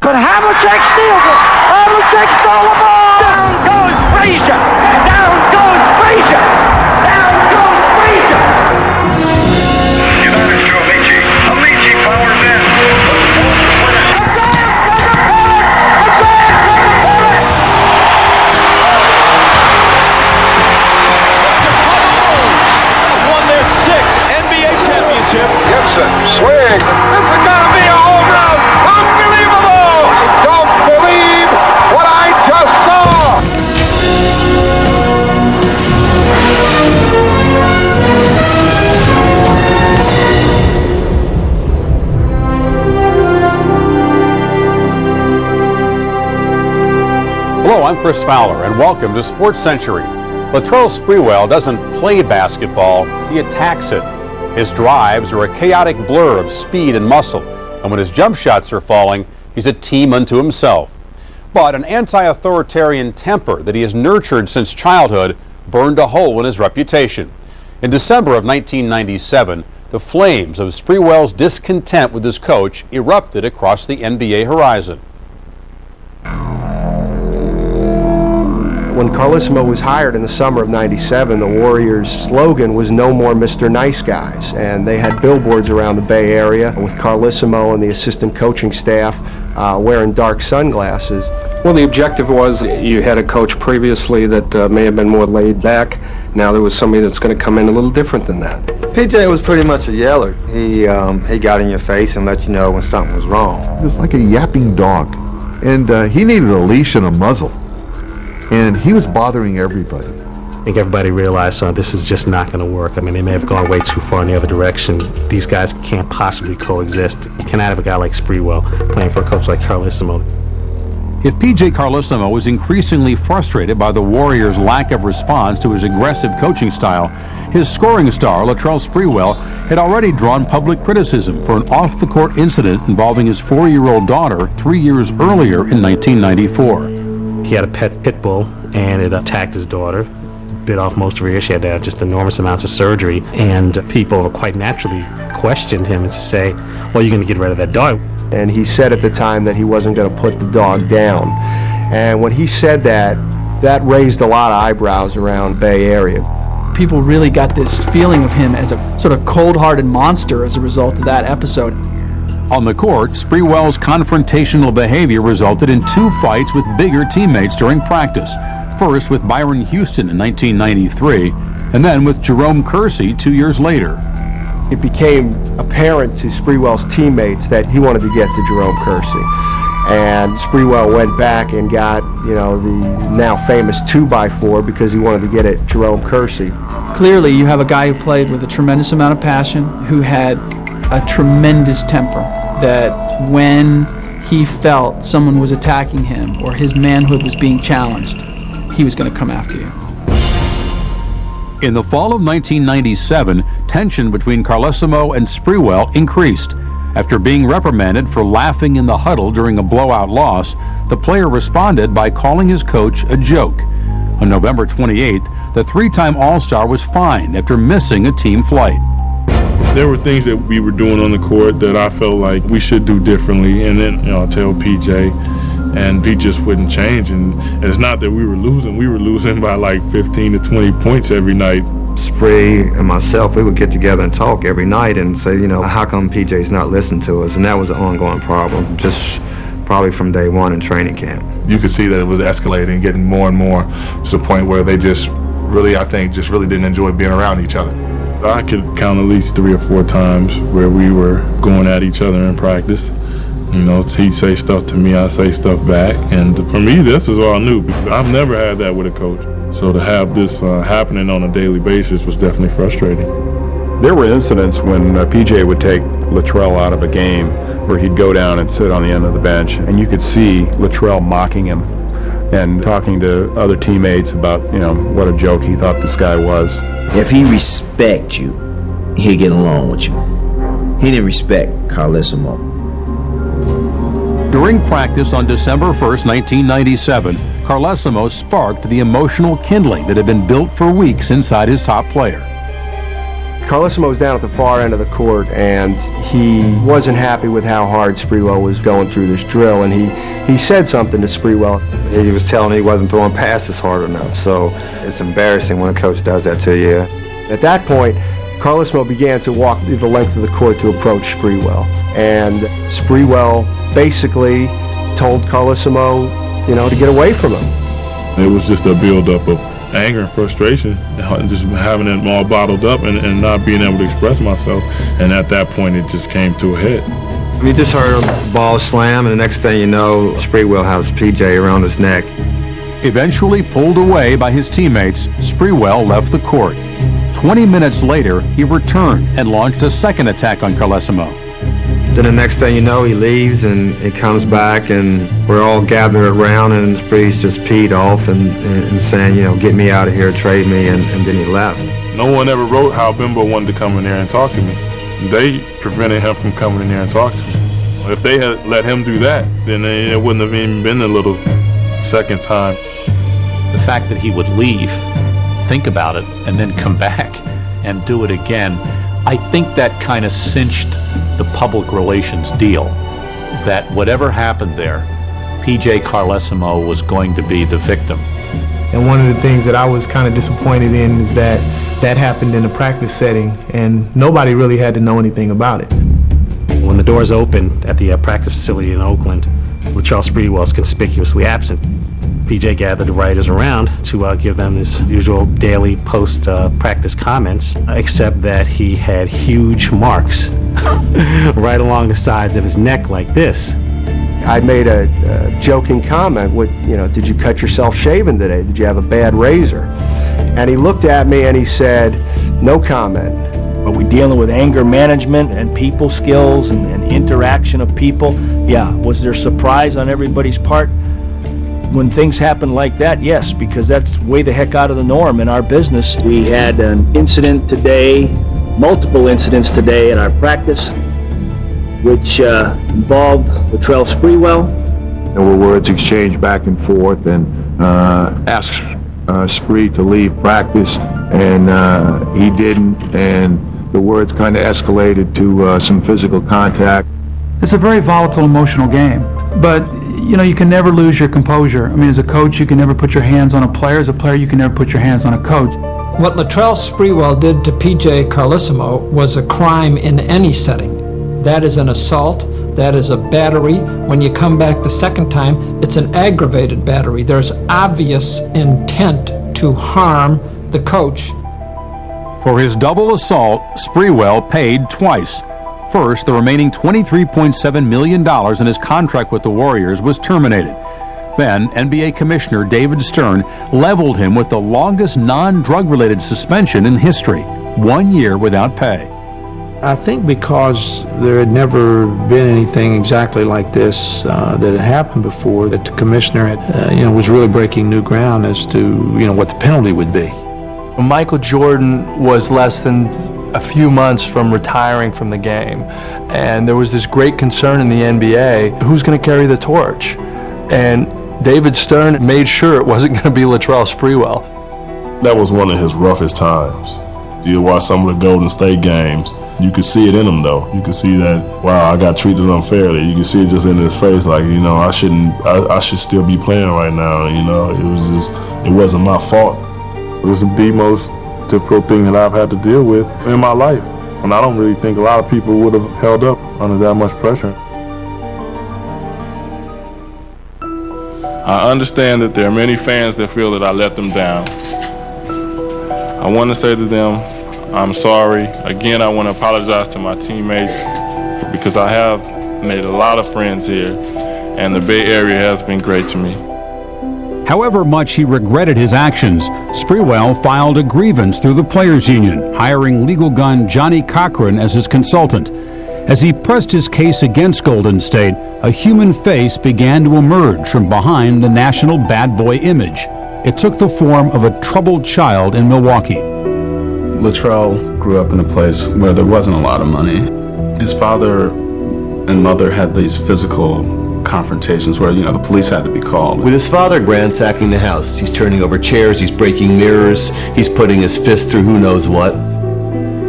But Havlicek steals it. Havlicek stole the ball. Down goes Frazier. Down goes Frazier. Down goes Frazier. United to Amici. Amici powers in. Won their 6th NBA championship. Gibson, swing. This is gonna be a home run. Unbelievable! I don't believe what I just saw. Hello, I'm Chris Fowler, and welcome to Sports Century. Latrell Sprewell doesn't play basketball, he attacks it. His drives are a chaotic blur of speed and muscle, and when his jump shots are falling, he's a team unto himself. But an anti-authoritarian temper that he has nurtured since childhood burned a hole in his reputation. In December of 1997, the flames of Sprewell's discontent with his coach erupted across the NBA horizon. When Carlesimo was hired in the summer of '97, the Warriors' slogan was "No more Mr. Nice Guys," and they had billboards around the Bay Area with Carlesimo and the assistant coaching staff wearing dark sunglasses. Well, the objective was you had a coach previously that may have been more laid back. Now there was somebody that's going to come in a little different than that. PJ was pretty much a yeller. He got in your face and let you know when something was wrong. He was like a yapping dog, and he needed a leash and a muzzle. And he was bothering everybody. I think everybody realized this is just not going to work. I mean, they may have gone way too far in the other direction. These guys can't possibly coexist. You cannot have a guy like Sprewell playing for a coach like Carlesimo. If P.J. Carlesimo was increasingly frustrated by the Warriors' lack of response to his aggressive coaching style, his scoring star, Latrell Sprewell, had already drawn public criticism for an off-the-court incident involving his 4-year-old daughter 3 years earlier in 1994. He had a pit bull, and it attacked his daughter, bit off most of her ear. She had to have just enormous amounts of surgery, and people quite naturally questioned him and to say, well, you're going to get rid of that dog. And he said at the time that he wasn't going to put the dog down. And when he said that, that raised a lot of eyebrows around Bay Area. People really got this feeling of him as a sort of cold-hearted monster as a result of that episode. On the court, Sprewell's confrontational behavior resulted in 2 fights with bigger teammates during practice. First with Byron Houston in 1993, and then with Jerome Kersey 2 years later. It became apparent to Sprewell's teammates that he wanted to get to Jerome Kersey. And Sprewell went back and got, the now famous 2x4 because he wanted to get at Jerome Kersey. Clearly, you have a guy who played with a tremendous amount of passion, who had a tremendous temper, that when he felt someone was attacking him or his manhood was being challenged, he was going to come after you. In the fall of 1997, tension between Carlesimo and Sprewell increased. After being reprimanded for laughing in the huddle during a blowout loss, the player responded by calling his coach a joke. On November 28th, the 3-time All-Star was fined after missing a team flight. There were things that we were doing on the court that I felt like we should do differently, and then I tell PJ, and he just wouldn't change. And it's not that we were losing by like 15 to 20 points every night. Spree and myself, we would get together and talk every night and say, how come PJ's not listening to us? And that was an ongoing problem, just probably from day one in training camp. You could see that it was escalating, getting more and more to the point where they just really didn't enjoy being around each other. I could count at least 3 or 4 times where we were going at each other in practice. He'd say stuff to me, I'd say stuff back. And for me, this is all new because I've never had that with a coach. So to have this happening on a daily basis was definitely frustrating. There were incidents when PJ would take Latrell out of a game where he'd go down and sit on the end of the bench, and you could see Latrell mocking him and talking to other teammates about, what a joke he thought this guy was. If he respect you, he'll get along with you. He didn't respect Carlesimo. During practice on December 1st, 1997, Carlesimo sparked the emotional kindling that had been built for weeks inside his top player. Carlesimo was down at the far end of the court, and he wasn't happy with how hard Sprewell was going through this drill, and he said something to Sprewell. He was telling he wasn't throwing passes hard enough, so it's embarrassing when a coach does that to you. At that point, Carlesimo began to walk the length of the court to approach Sprewell, and Sprewell basically told Carlesimo, to get away from him. It was just a buildup of anger and frustration, and just having it all bottled up and not being able to express myself. And at that point, it just came to a head. You just heard a ball slam, and the next thing you know, Sprewell has PJ around his neck. Eventually pulled away by his teammates, Sprewell left the court. 20 minutes later, he returned and launched a second attack on Carlesimo. Then the next thing you know, he leaves and he comes back, and we're all gathered around, and Spree's just peed off and saying, get me out of here, trade me, and then he left. No one ever wrote how Bimbo wanted to come in there and talk to me. They prevented him from coming in there and talking to me. If they had let him do that, then it wouldn't have even been a little second time. The fact that he would leave, think about it, and then come back and do it again, I think that kind of cinched the public relations deal, that whatever happened there, PJ Carlesimo was going to be the victim. And one of the things that I was kind of disappointed in is that happened in a practice setting, and nobody really had to know anything about it. When the doors opened at the practice facility in Oakland, Latrell Sprewell was conspicuously absent. PJ gathered the writers around to give them his usual daily post-practice comments, except that he had huge marks right along the sides of his neck like this. I made a joking comment with, did you cut yourself shaving today? Did you have a bad razor? And he looked at me and he said, no comment. Are we dealing with anger management and people skills and interaction of people? Yeah. Was there surprise on everybody's part? When things happen like that, yes, because that's way the heck out of the norm in our business. We had an incident today, multiple incidents today in our practice, which involved Latrell Sprewell. There were words exchanged back and forth, and asked Spree to leave practice, and he didn't, and the words kind of escalated to some physical contact. It's a very volatile, emotional game, but you can never lose your composure. I mean, as a coach, you can never put your hands on a player. As a player, you can never put your hands on a coach. What Latrell Sprewell did to PJ Carlesimo was a crime in any setting. That is an assault. That is a battery. When you come back the second time, it's an aggravated battery. There's obvious intent to harm the coach. For his double assault, Sprewell paid twice. First, the remaining $23.7 million in his contract with the Warriors was terminated. Then, NBA Commissioner David Stern leveled him with the longest non-drug-related suspension in history, 1 year without pay. I think because there had never been anything exactly like this that had happened before, that the commissioner had, was really breaking new ground as to, what the penalty would be. Michael Jordan was less than a few months from retiring from the game, and there was this great concern in the NBA, who's going to carry the torch? And David Stern made sure it wasn't going to be Latrell Sprewell. That was one of his roughest times. You watch some of the Golden State games, you could see it in him though. You could see that, wow, I got treated unfairly. You could see it just in his face, like, I should still be playing right now. It wasn't my fault. It was the most difficult thing that I've had to deal with in my life. And I don't really think a lot of people would have held up under that much pressure. I understand that there are many fans that feel that I let them down. I want to say to them, I'm sorry. Again, I want to apologize to my teammates because I have made a lot of friends here, and the Bay Area has been great to me. However much he regretted his actions, Sprewell filed a grievance through the Players Union, hiring legal gun Johnny Cochran as his consultant. As he pressed his case against Golden State, a human face began to emerge from behind the national bad boy image. It took the form of a troubled child in Milwaukee. Latrell grew up in a place where there wasn't a lot of money. His father and mother had these physical confrontations where, the police had to be called. With his father ransacking the house, he's turning over chairs, he's breaking mirrors, he's putting his fist through who knows what.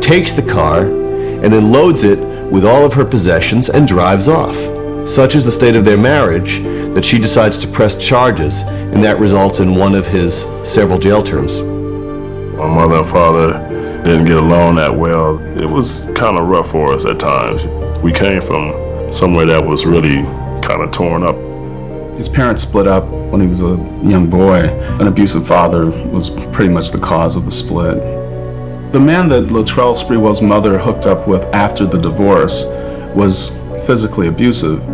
takes the car, and then loads it with all of her possessions and drives off. Such is the state of their marriage that she decides to press charges, and that results in one of his several jail terms. My mother and father didn't get along that well. It was kind of rough for us at times. We came from somewhere that was really kind of torn up. His parents split up when he was a young boy. An abusive father was pretty much the cause of the split. The man that Latrell Sprewell's mother hooked up with after the divorce was physically abusive.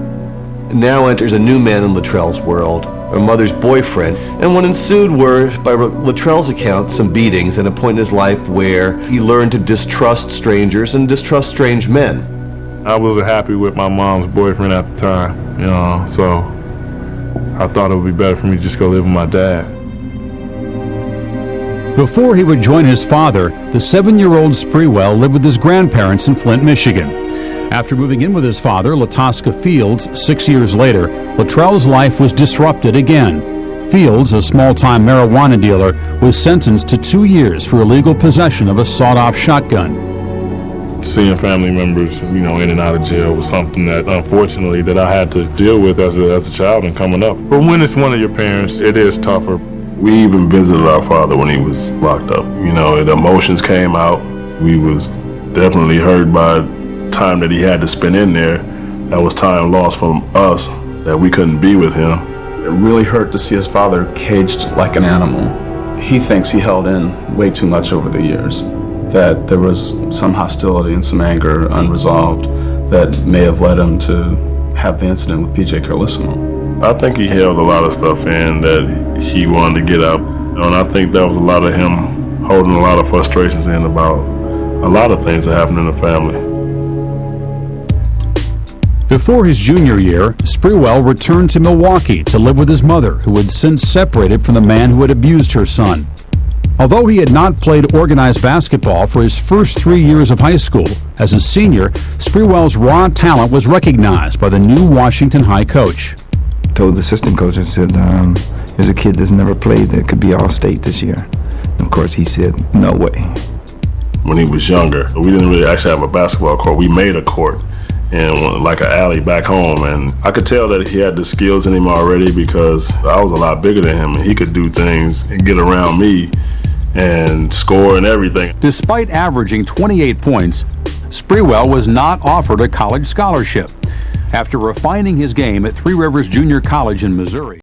Now enters a new man in Latrell's world, her mother's boyfriend, and what ensued were, by Latrell's account, some beatings and a point in his life where he learned to distrust strangers and distrust strange men. I wasn't happy with my mom's boyfriend at the time, you know, so I thought it would be better for me to just go live with my dad. Before he would join his father, the 7-year-old Sprewell lived with his grandparents in Flint, Michigan. After moving in with his father, Latasca Fields, 6 years later, Latrell's life was disrupted again. Fields, a small-time marijuana dealer, was sentenced to 2 years for illegal possession of a sawed-off shotgun. Seeing family members, you know, in and out of jail was something that, unfortunately, that I had to deal with as a child and coming up. But when it's one of your parents, it is tougher. We even visited our father when he was locked up. You know, the emotions came out. We was definitely hurt by the time that he had to spend in there. That was time lost from us, that we couldn't be with him. It really hurt to see his father caged like an animal. He thinks he held in way too much over the years, that there was some hostility and some anger unresolved that may have led him to have the incident with PJ Carlissimo. I think he held a lot of stuff in that he wanted to get out, and I think that was a lot of him holding a lot of frustrations in about a lot of things that happened in the family. Before his junior year, Sprewell returned to Milwaukee to live with his mother, who had since separated from the man who had abused her son. Although he had not played organized basketball for his first 3 years of high school, as a senior, Sprewell's raw talent was recognized by the new Washington High coach. I told the assistant coach, I said, there's a kid that's never played that could be all-state this year. And of course, he said, no way. When he was younger, we didn't really actually have a basketball court. We made a court in like an alley back home, and I could tell that he had the skills in him already because I was a lot bigger than him, and he could do things and get around me and score and everything. Despite averaging 28 points, Sprewell was not offered a college scholarship. After refining his game at Three Rivers Junior College in Missouri,